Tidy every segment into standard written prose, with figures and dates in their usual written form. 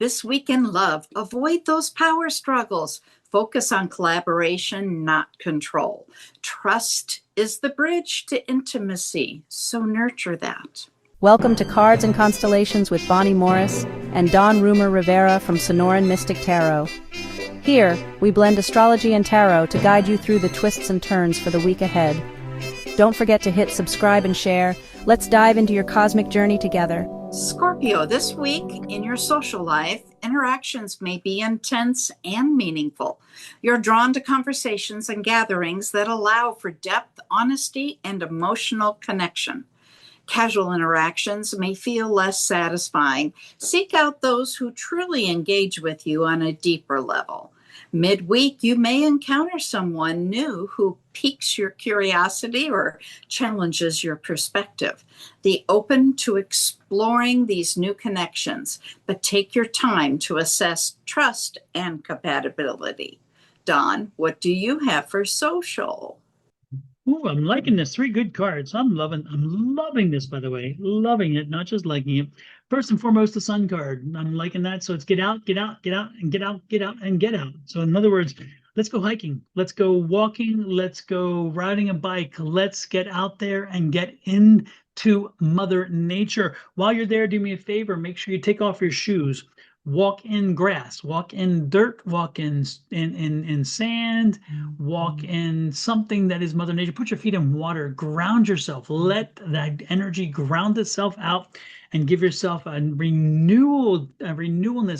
This week in love, avoid those power struggles. Focus on collaboration, not control. Trust is the bridge to intimacy, so nurture that. Welcome to Cards and Constellations with Bonnie Morris and Dawn Rumor Rivera from Sonoran Mystic Tarot. Here, we blend astrology and tarot to guide you through the twists and turns for the week ahead. Don't forget to hit subscribe and share. Let's dive into your cosmic journey together. Scorpio, this week in your social life, interactions may be intense and meaningful. You're drawn to conversations and gatherings that allow for depth, honesty, and emotional connection. Casual interactions may feel less satisfying. Seek out those who truly engage with you on a deeper level. Midweek, you may encounter someone new who piques your curiosity or challenges your perspective. Be open to exploring these new connections, but take your time to assess trust and compatibility. Dawn, what do you have for social? Ooh, I'm liking this. 3 good cards. I'm loving this, by the way. Loving it, not just liking it. First and foremost, the Sun card. I'm liking that. So it's get out, get out, get out, and get out, get out, and get out. So in other words, let's go hiking. Let's go walking. Let's go riding a bike. Let's get out there and get into Mother Nature. While you're there, do me a favor. Make sure you take off your shoes. Walk in grass, walk in dirt, walk in sand, walk in something that is Mother Nature. Put your feet in water, ground yourself, let that energy ground itself out and give yourself a renewalness,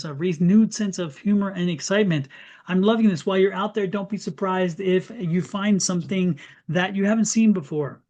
a renewed sense of humor and excitement. I'm loving this. While you're out there, don't be surprised if you find something that you haven't seen before.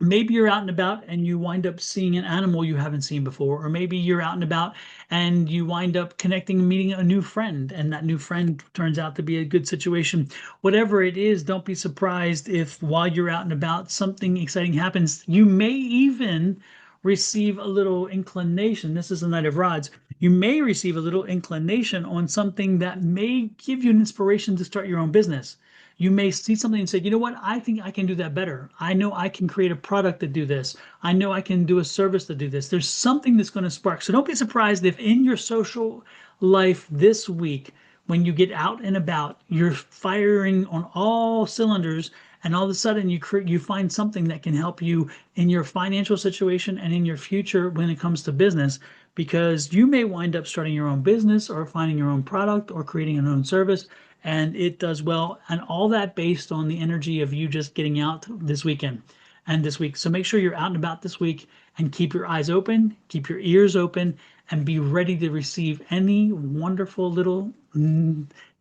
Maybe you're out and about and you wind up seeing an animal you haven't seen before, or maybe you're out and about and you wind up connecting and meeting a new friend, and that new friend turns out to be a good situation. Whatever it is, don't be surprised if while you're out and about something exciting happens. You may even receive a little inclination. This is the Knight of Rods. You may receive a little inclination on something that may give you an inspiration to start your own business. You may see something and say, you know what, I think I can do that better. I know I can create a product to do this. I know I can do a service to do this. There's something that's going to spark. So don't be surprised if in your social life this week, when you get out and about, you're firing on all cylinders, and all of a sudden you find something that can help you in your financial situation and in your future when it comes to business, because you may wind up starting your own business or finding your own product or creating your own service, and it does well, and all that based on the energy of you just getting out this weekend and this week. So make sure you're out and about this week and keep your eyes open, keep your ears open, and be ready to receive any wonderful little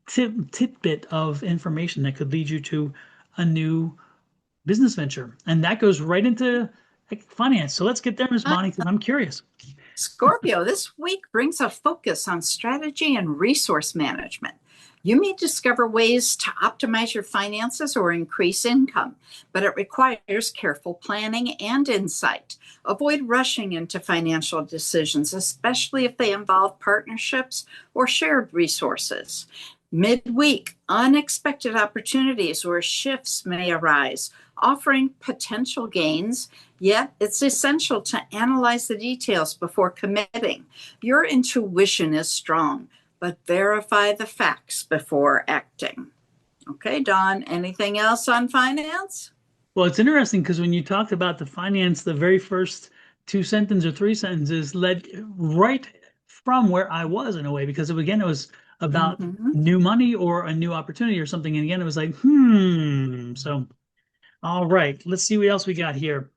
tidbit of information that could lead you to a new business venture. And that goes right into finance. So let's get there, Ms. Bonnie, because I'm curious. Scorpio, this week brings a focus on strategy and resource management. You may discover ways to optimize your finances or increase income, but it requires careful planning and insight. Avoid rushing into financial decisions, especially if they involve partnerships or shared resources. Midweek, unexpected opportunities or shifts may arise, offering potential gains, yet it's essential to analyze the details before committing. Your intuition is strong, but verify the facts before acting. Okay, Dawn, anything else on finance? Well, it's interesting because when you talked about the finance, the very first 2 sentences or 3 sentences led right from where I was in a way, because again, it was about new money or a new opportunity or something. And again, it was like, So, all right, let's see what else we got here.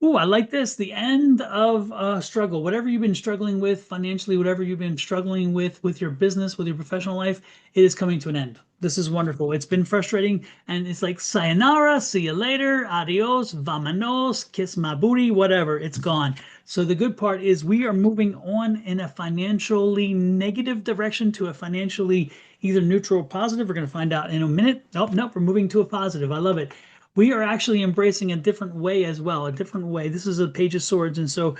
Ooh, I like this. The end of a struggle. Whatever you've been struggling with financially, whatever you've been struggling with your business, with your professional life, it is coming to an end. This is wonderful. It's been frustrating, and it's like sayonara, see you later, adios, vamonos, kiss my booty, whatever. It's gone. So the good part is we are moving on in a financially negative direction to a financially either neutral or positive. We're going to find out in a minute. Oh, nope, we're moving to a positive. I love it. We are actually embracing a different way as well, a different way. This is a Page of Swords, and so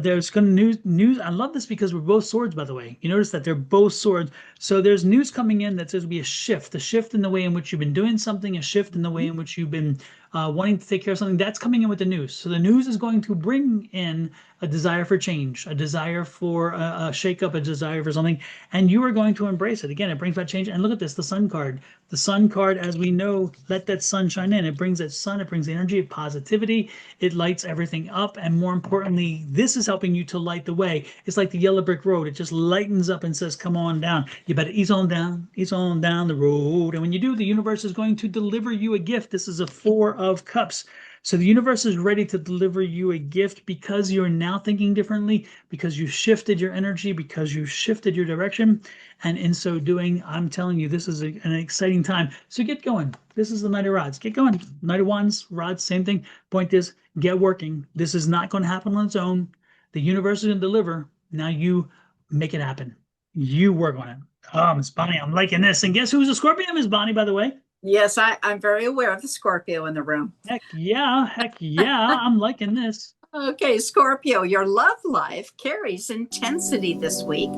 there's going to news. I love this because we're both swords, by the way. You notice that they're both swords. So there's news coming in that says be a shift in the way in which you've been doing something, a shift in the way in which you've been wanting to take care of something, that's coming in with the news. So the news is going to bring in a desire for change, a desire for a shakeup, a desire for something, and you are going to embrace it. Again, it brings about change. And look at this, the sun card. The sun card, as we know, let that sun shine in. It brings that sun, it brings the energy of positivity, it lights everything up, and more importantly, this is helping you to light the way. It's like the yellow brick road. It just lightens up and says, come on down. You better ease on down the road. And when you do, the universe is going to deliver you a gift. This is a Four of Cups. So the universe is ready to deliver you a gift because you're now thinking differently, because you shifted your energy, because you shifted your direction. And in so doing, I'm telling you, this is an exciting time. So get going. This is the Knight of Rods. Get going. Knight of Wands, Rods, same thing. Point is, get working. This is not going to happen on its own. The universe is going to deliver. Now you make it happen. You work on it. Oh, Miss Bonnie, I'm liking this. And guess who's a Scorpio, Miss Bonnie, by the way? Yes, I'm very aware of the Scorpio in the room. Heck yeah, I'm liking this. Okay, Scorpio, your love life carries intensity this week.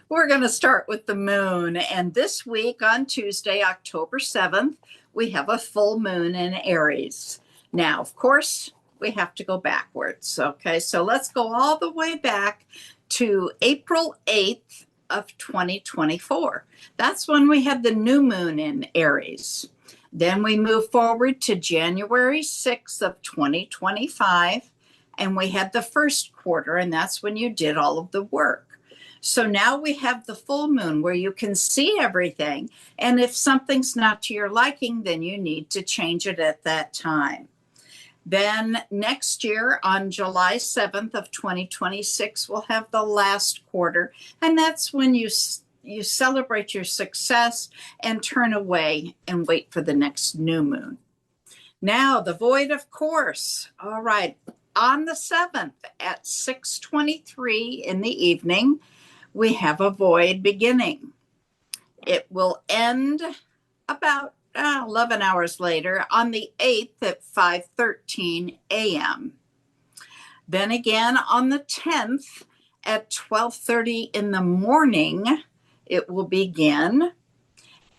We're going to start with the moon. And this week on Tuesday, October 7th, we have a full moon in Aries. Now, of course, we have to go backwards. Okay, so let's go all the way back to April 8th of 2024. That's when we had the new moon in Aries. Then we move forward to January 6th of 2025, and we had the first quarter, and that's when you did all of the work. So now we have the full moon where you can see everything, and if something's not to your liking, then you need to change it at that time. Then next year on July 7th of 2026, we'll have the last quarter. And that's when you celebrate your success and turn away and wait for the next new moon. Now the void, of course. All right. On the 7th at 6:23 in the evening, we have a void beginning. It will end about 11 hours later on the 8th at 5:13 a.m. Then again on the 10th at 12:30 in the morning, it will begin.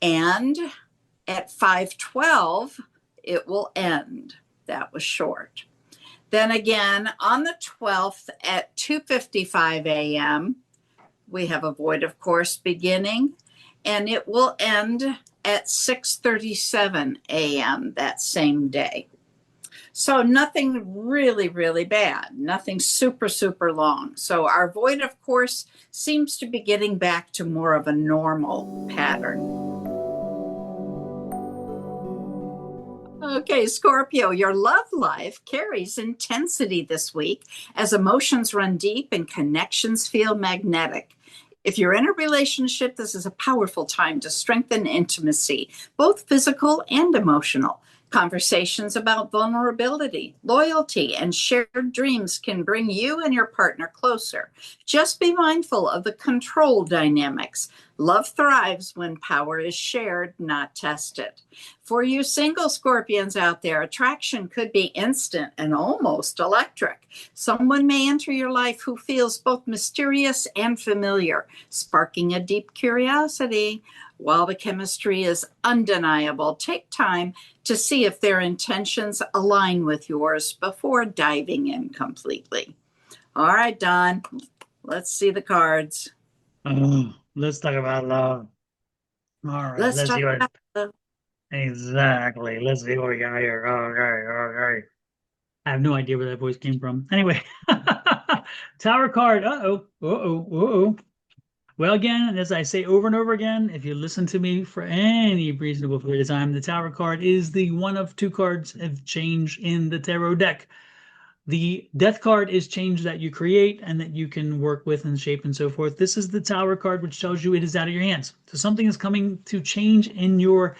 And at 5:12, it will end. That was short. Then again on the 12th at 2:55 a.m., we have a void, of course, beginning, and it will end at 6:37 a.m. that same day. So nothing really, really bad, nothing super, super long. So our void, of course, seems to be getting back to more of a normal pattern. Okay, Scorpio, your love life carries intensity this week as emotions run deep and connections feel magnetic. If you're in a relationship, this is a powerful time to strengthen intimacy, both physical and emotional. Conversations about vulnerability, loyalty, and shared dreams can bring you and your partner closer. Just be mindful of the control dynamics. Love thrives when power is shared, not tested. For you single Scorpions out there, attraction could be instant and almost electric. Someone may enter your life who feels both mysterious and familiar, sparking a deep curiosity. While the chemistry is undeniable, take time to see if their intentions align with yours before diving in completely. All right, Don, let's see the cards. Oh, let's talk about love. All right, Let's talk see what about love. exactly. Let's see what we got here. Okay. I have no idea where that voice came from. Anyway, Tower card. Uh-oh. Well, again, as I say over and over again, if you listen to me for any reasonable period of time, the Tower card is the one of two cards of change in the tarot deck. The Death card is change that you create and that you can work with and shape and so forth. This is the Tower card, which tells you it is out of your hands. So something is coming to change in your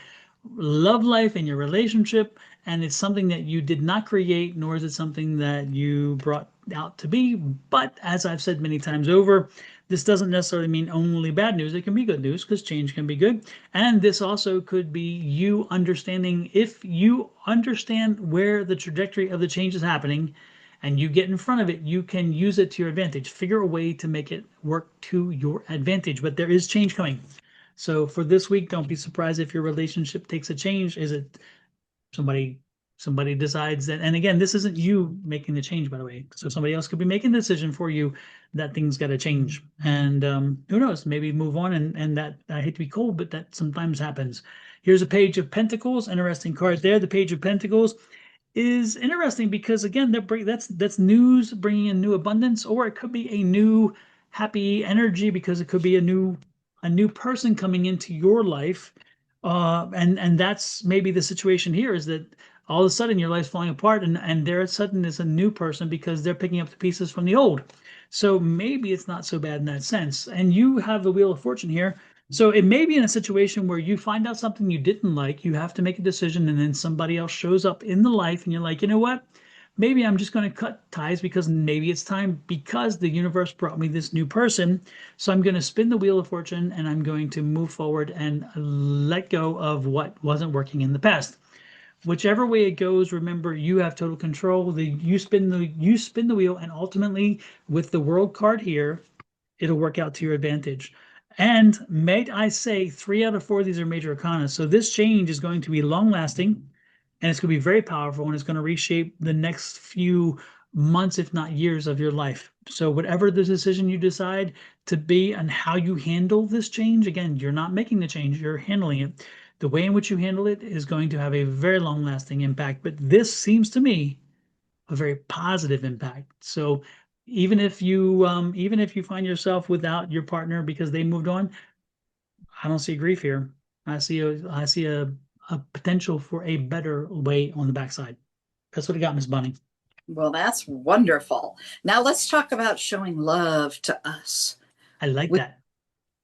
love life, in your relationship, and it's something that you did not create, nor is it something that you brought out to be. But as I've said many times over, this doesn't necessarily mean only bad news. It can be good news because change can be good. And this also could be you understanding, if you understand where the trajectory of the change is happening and you get in front of it, you can use it to your advantage. Figure a way to make it work to your advantage. But there is change coming. So for this week, don't be surprised if your relationship takes a change. Is it somebody decides that, and again, this isn't you making the change, by the way. So somebody else could be making the decision for you that things got to change. And who knows, maybe move on. And that, I hate to be cold, but that sometimes happens. Here's a Page of Pentacles, interesting card there. The Page of Pentacles is interesting because again, that's news, bringing in new abundance, or it could be a new happy energy because it could be a new person coming into your life. And that's maybe the situation here, is that all of a sudden your life's falling apart, and there sudden is a new person because they're picking up the pieces from the old. So maybe it's not so bad in that sense. And you have the Wheel of Fortune here. So it may be in a situation where you find out something you didn't like, you have to make a decision, and then somebody else shows up in the life and you're like, you know what? Maybe I'm just going to cut ties because maybe it's time, because the universe brought me this new person. So I'm going to spin the Wheel of Fortune and I'm going to move forward and let go of what wasn't working in the past. Whichever way it goes, remember, you have total control. You spin the wheel, and ultimately with the World card here, it'll work out to your advantage. And may I say, 3 out of 4 of these are major arcana. So this change is going to be long lasting, and it's going to be very powerful, and it's going to reshape the next few months, if not years, of your life. So whatever the decision you decide to be and how you handle this change, again, you're not making the change, you're handling it. The way in which you handle it is going to have a very long lasting impact. But this seems to me a very positive impact. So even if you find yourself without your partner because they moved on, I don't see grief here. I see a potential for a better way on the backside. That's what I got, Miss Bunny. Well, that's wonderful. Now let's talk about showing love to us. I like that.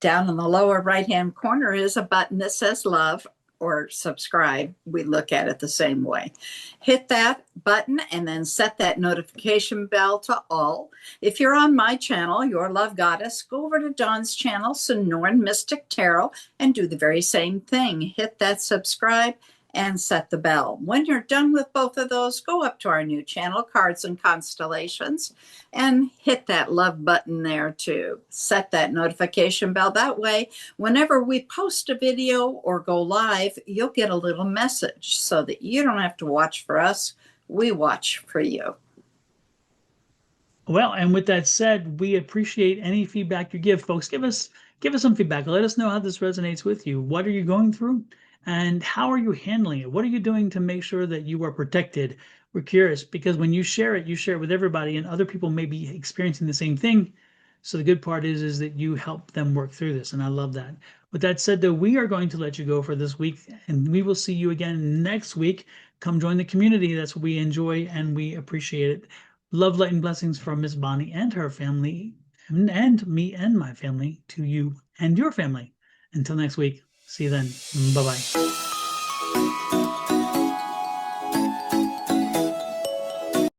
Down in the lower right-hand corner is a button that says love or subscribe. We look at it the same way. Hit that button and then set that notification bell to all. If you're on my channel, Your Love Goddess, go over to Dawn's channel, Sonoran Mystic Tarot, and do the very same thing. Hit that subscribe and set the bell. When you're done with both of those, go up to our new channel, Cards and Constellations, and hit that love button there too. Set that notification bell. That way, whenever we post a video or go live, you'll get a little message so that you don't have to watch for us. We watch for you. Well, and with that said, we appreciate any feedback you give, folks. Give us some feedback. Let us know how this resonates with you. What are you going through? And how are you handling it? What are you doing to make sure that you are protected? We're curious, because when you share it with everybody, and other people may be experiencing the same thing. So the good part is that you help them work through this, and I love that. With that said, though, we are going to let you go for this week, and we will see you again next week. Come join the community. That's what we enjoy, and we appreciate it. Love, light, and blessings from Miss Bonnie and her family, and me and my family, to you and your family. Until next week. See you then. Bye-bye.